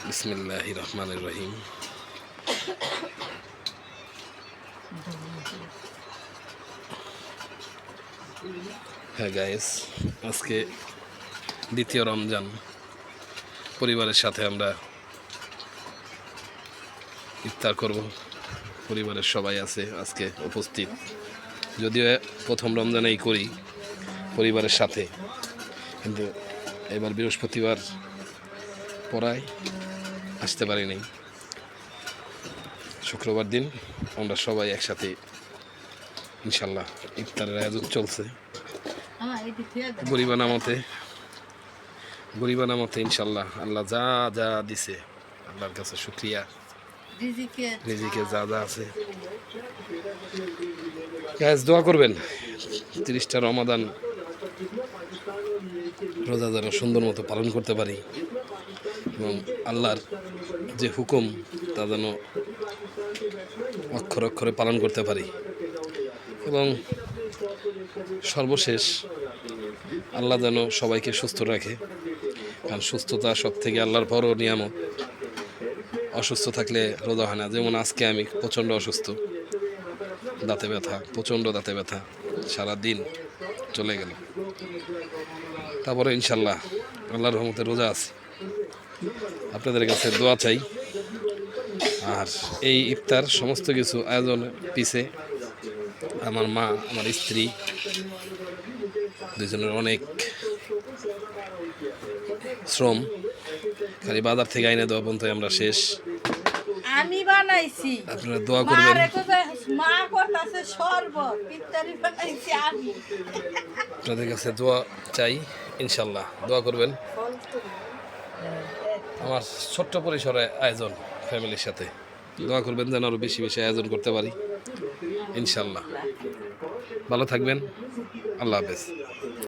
বিসমিল্লাহির রহমানির রহিম। হ্যাঁ গাইস, আজকে দ্বিতীয় রমজান। পরিবারের সাথে আমরা ইফতার করব। পরিবারের সবাই আছে আজকে উপস্থিত। যদিও প্রথম রমজানেই করি পরিবারের সাথে, কিন্তু এবার বৃহস্পতিবার পড়ায় আসতে পারিনি। শুক্রবার দিন আমরা সবাই একসাথে ইনশাল্লাহ ইফতারের আয়োজন চলছে। গরিবা নামতে ইনশাল্লাহ আল্লাহ যা যা দিছে আল্লাহর কাছে শুকরিয়া। রিজিকে যা যা আছে গাইস দোয়া করবেন 30টা রমাদান রোজা যেন সুন্দর মতো পালন করতে পারি এবং আল্লাহর যে হুকুম তা যেন অক্ষরে অক্ষরে পালন করতে পারি। এবং সর্বশেষ আল্লাহ যেন সবাইকে সুস্থ রাখে, কারণ সুস্থতা সব থেকে আল্লাহর বড় নিয়ামত। অসুস্থ থাকলে রোজা হয় না। যেমন আজকে আমি প্রচণ্ড অসুস্থ, দাঁতে ব্যথা, প্রচণ্ড দাঁতে ব্যথা, সারাদিন চলে গেল। তারপরে ইনশাল্লাহ আল্লাহর রহমতে রোজা আছে। আপনাদের কাছে দোয়া চাই। আর এই ইফতার সমস্ত কিছু আয়োজন পিছে আমার মা, আমার স্ত্রী, দুজনের অনেক শ্রম। খালি বাজার থেকে আইনে দেওয়া পর্যন্ত আমরা শেষ। আমি বানাইছি, আপনারা দোয়া করবেন। মা করতেছে শরবত, ইফতারি বানাইছি আমি। আপনাদের কাছে দোয়া চাই, ইনশাল্লাহ দোয়া করবেন। আমার ছোট্ট পরিসরে আয়োজন, ফ্যামিলির সাথে দোয়া করবেন যেন আরও বেশি বেশি আয়োজন করতে পারি ইনশাল্লাহ। ভালো থাকবেন, আল্লাহ হাফেজ।